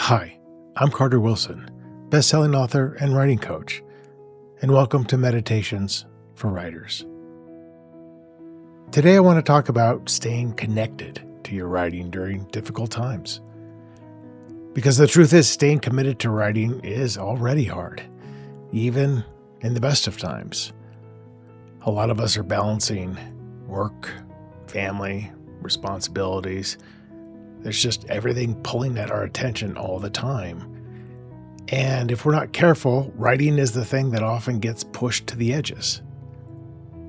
Hi, I'm Carter Wilson, best-selling author and writing coach, and welcome to Meditations for Writers. Today I want to talk about staying connected to your writing during difficult times. Because the truth is, staying committed to writing is already hard, even in the best of times. A lot of us are balancing work, family, responsibilities. There's just everything pulling at our attention all the time. And if we're not careful, writing is the thing that often gets pushed to the edges.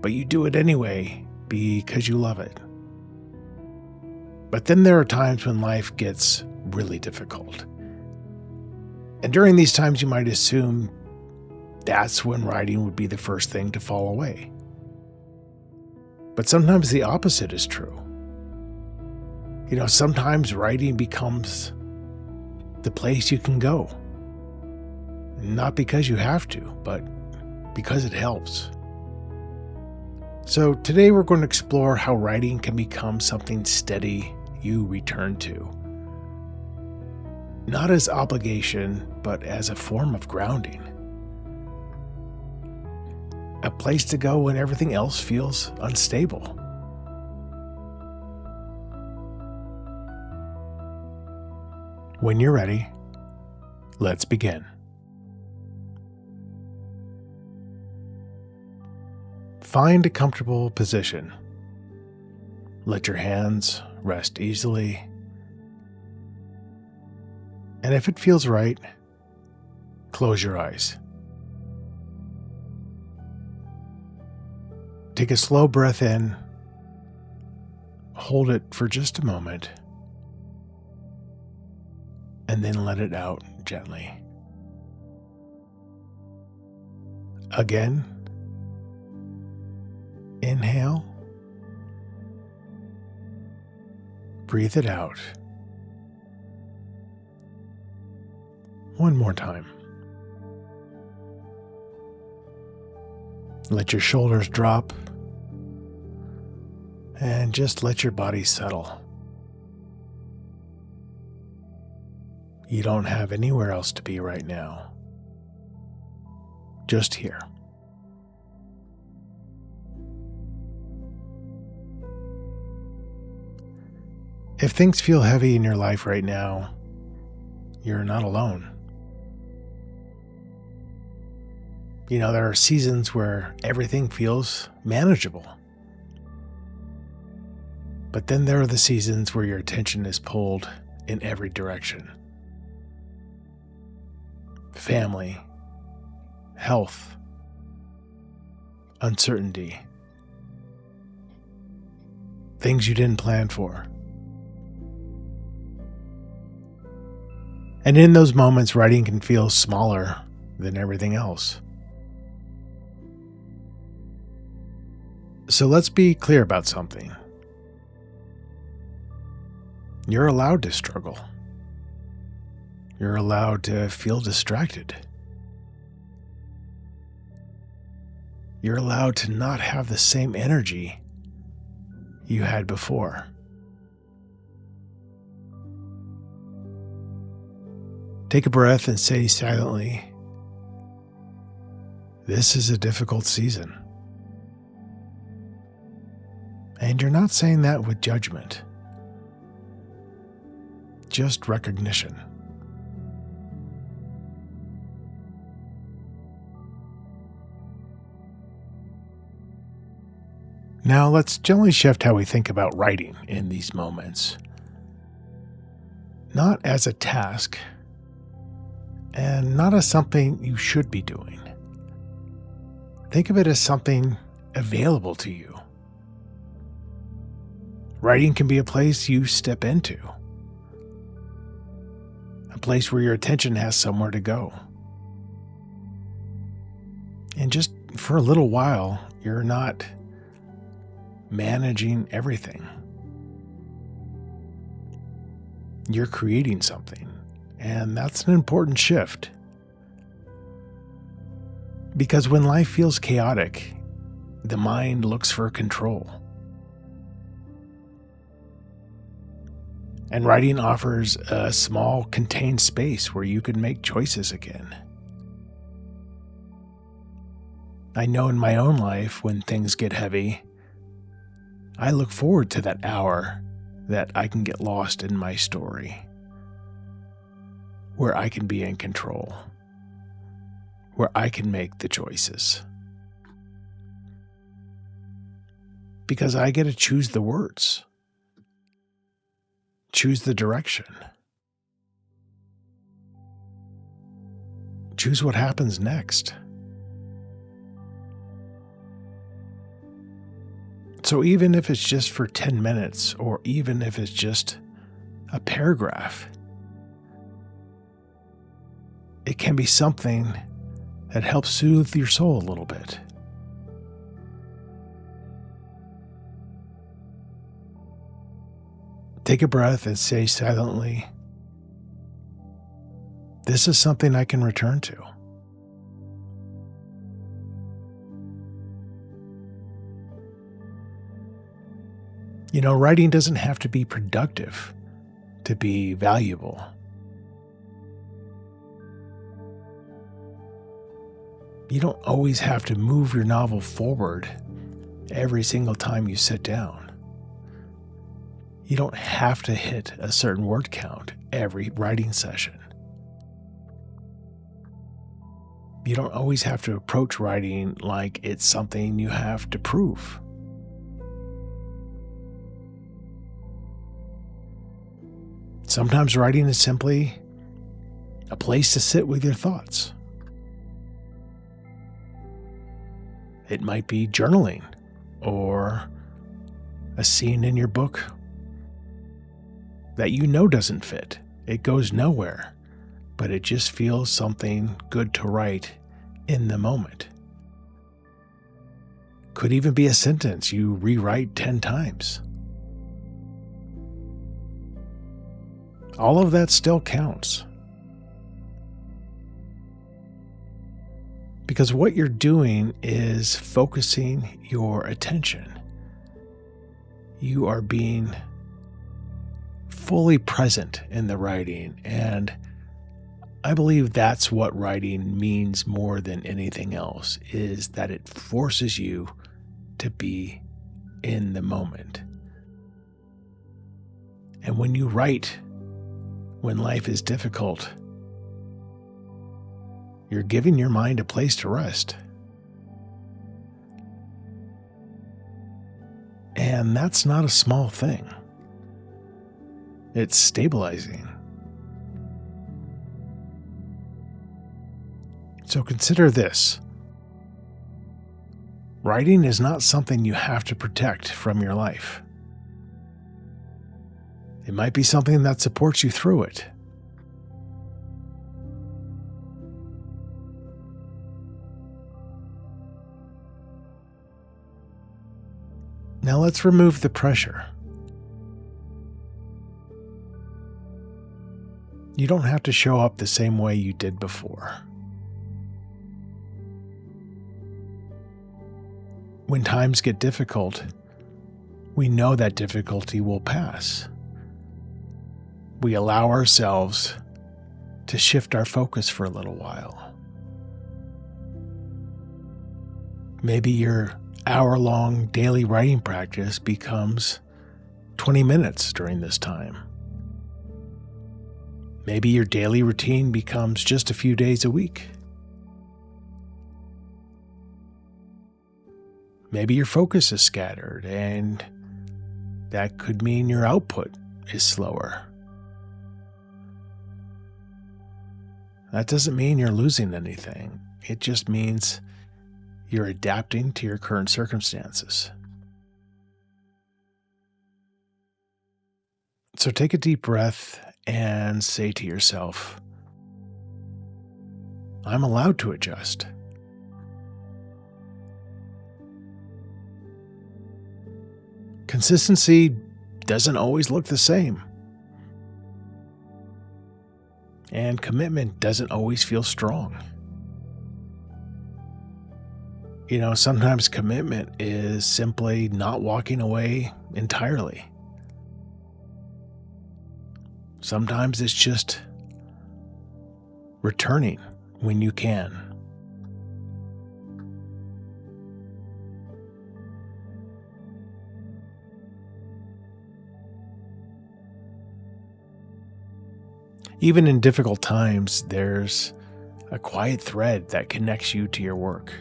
But you do it anyway because you love it. But then there are times when life gets really difficult. And during these times, you might assume that's when writing would be the first thing to fall away. But sometimes the opposite is true. Sometimes writing becomes the place you can go. Not because you have to, but because it helps. So today we're going to explore how writing can become something steady you return to. Not as obligation, but as a form of grounding. A place to go when everything else feels unstable. When you're ready, let's begin. Find a comfortable position. Let your hands rest easily. And if it feels right, close your eyes. Take a slow breath in. Hold it for just a moment. And then let it out gently. Again, inhale, breathe it out. One more time. Let your shoulders drop and just let your body settle. You don't have anywhere else to be right now. Just here. If things feel heavy in your life right now, you're not alone. There are seasons where everything feels manageable. But then there are the seasons where your attention is pulled in every direction. Family, health, uncertainty, things you didn't plan for. And in those moments, writing can feel smaller than everything else. So let's be clear about something. You're allowed to struggle. You're allowed to feel distracted. You're allowed to not have the same energy you had before. Take a breath and say silently, "This is a difficult season." And you're not saying that with judgment, just recognition. Now let's gently shift how we think about writing in these moments. Not as a task, and not as something you should be doing. Think of it as something available to you. Writing can be a place you step into, a place where your attention has somewhere to go. And just for a little while, you're not managing everything. You're creating something, and that's an important shift. Because when life feels chaotic, the mind looks for control. And writing offers a small, contained space where you can make choices again. I know in my own life, when things get heavy, I look forward to that hour that I can get lost in my story, where I can be in control, where I can make the choices. Because I get to choose the words, choose the direction, choose what happens next. So even if it's just for 10 minutes, or even if it's just a paragraph, it can be something that helps soothe your soul a little bit. Take a breath and say silently, "This is something I can return to." You know, writing doesn't have to be productive to be valuable. You don't always have to move your novel forward every single time you sit down. You don't have to hit a certain word count every writing session. You don't always have to approach writing like it's something you have to prove. Sometimes writing is simply a place to sit with your thoughts. It might be journaling or a scene in your book that you know doesn't fit. It goes nowhere, but it just feels something good to write in the moment. Could even be a sentence you rewrite 10 times. All of that still counts. Because what you're doing is focusing your attention. You are being fully present in the writing, and I believe that's what writing means more than anything else, is that it forces you to be in the moment. And when you write, when life is difficult, you're giving your mind a place to rest. And that's not a small thing. It's stabilizing. So consider this. Writing is not something you have to protect from your life. It might be something that supports you through it. Now let's remove the pressure. You don't have to show up the same way you did before. When times get difficult, we know that difficulty will pass. We allow ourselves to shift our focus for a little while. Maybe your hour-long daily writing practice becomes 20 minutes during this time. Maybe your daily routine becomes just a few days a week. Maybe your focus is scattered, and that could mean your output is slower. That doesn't mean you're losing anything. It just means you're adapting to your current circumstances. So take a deep breath and say to yourself, "I'm allowed to adjust." Consistency doesn't always look the same. And commitment doesn't always feel strong. You know, sometimes commitment is simply not walking away entirely. Sometimes it's just returning when you can. Even in difficult times, there's a quiet thread that connects you to your work.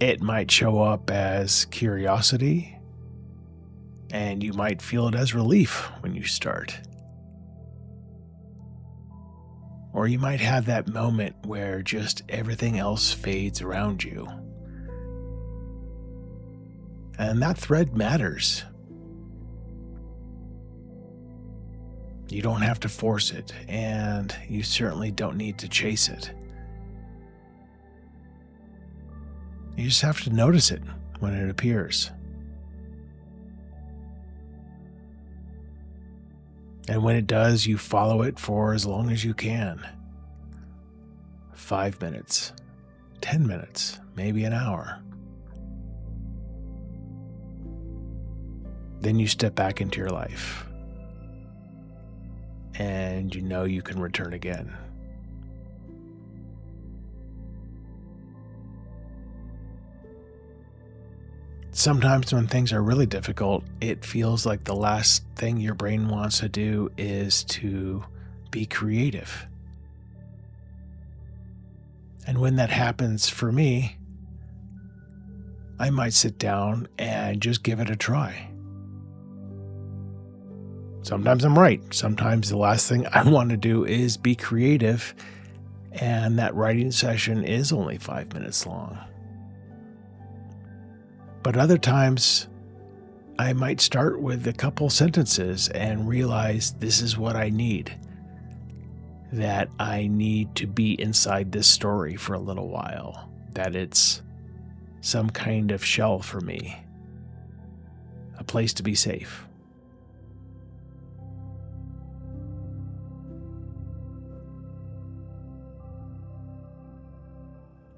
It might show up as curiosity, and you might feel it as relief when you start. Or you might have that moment where just everything else fades around you. And that thread matters. You don't have to force it, and you certainly don't need to chase it. You just have to notice it when it appears. And when it does, you follow it for as long as you can. 5 minutes, 10 minutes, maybe an hour. Then you step back into your life. And you know you can return again. Sometimes when things are really difficult, it feels like the last thing your brain wants to do is to be creative. And when that happens for me, I might sit down and just give it a try. Sometimes I'm right. Sometimes the last thing I want to do is be creative, and that writing session is only 5 minutes long. But other times, I might start with a couple sentences and realize this is what I need. That I need to be inside this story for a little while. That it's some kind of shell for me. A place to be safe.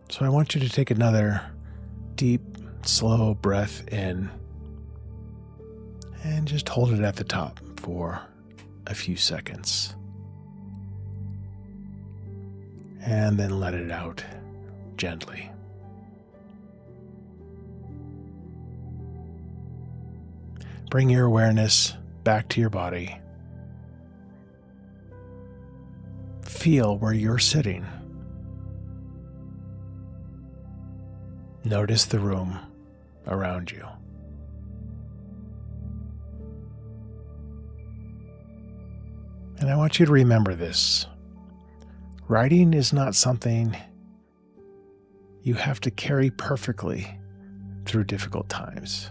So I want you to take another deep, slow breath in and just hold it at the top for a few seconds. And then let it out gently. Bring your awareness back to your body. Feel where you're sitting. Notice the room around you. And I want you to remember this. Writing is not something you have to carry perfectly through difficult times.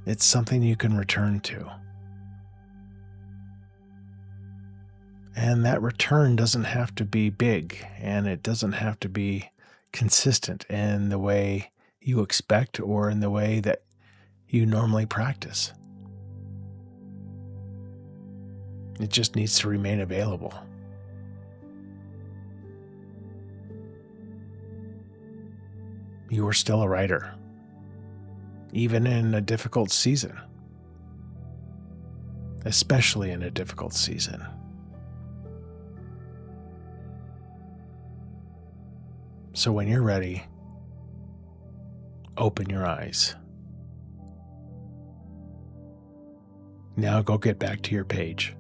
It's something you can return to. And that return doesn't have to be big, and it doesn't have to be consistent in the way you expect or in the way that you normally practice. It just needs to remain available. You are still a writer, even in a difficult season, especially in a difficult season. So when you're ready, open your eyes. Now go get back to your page.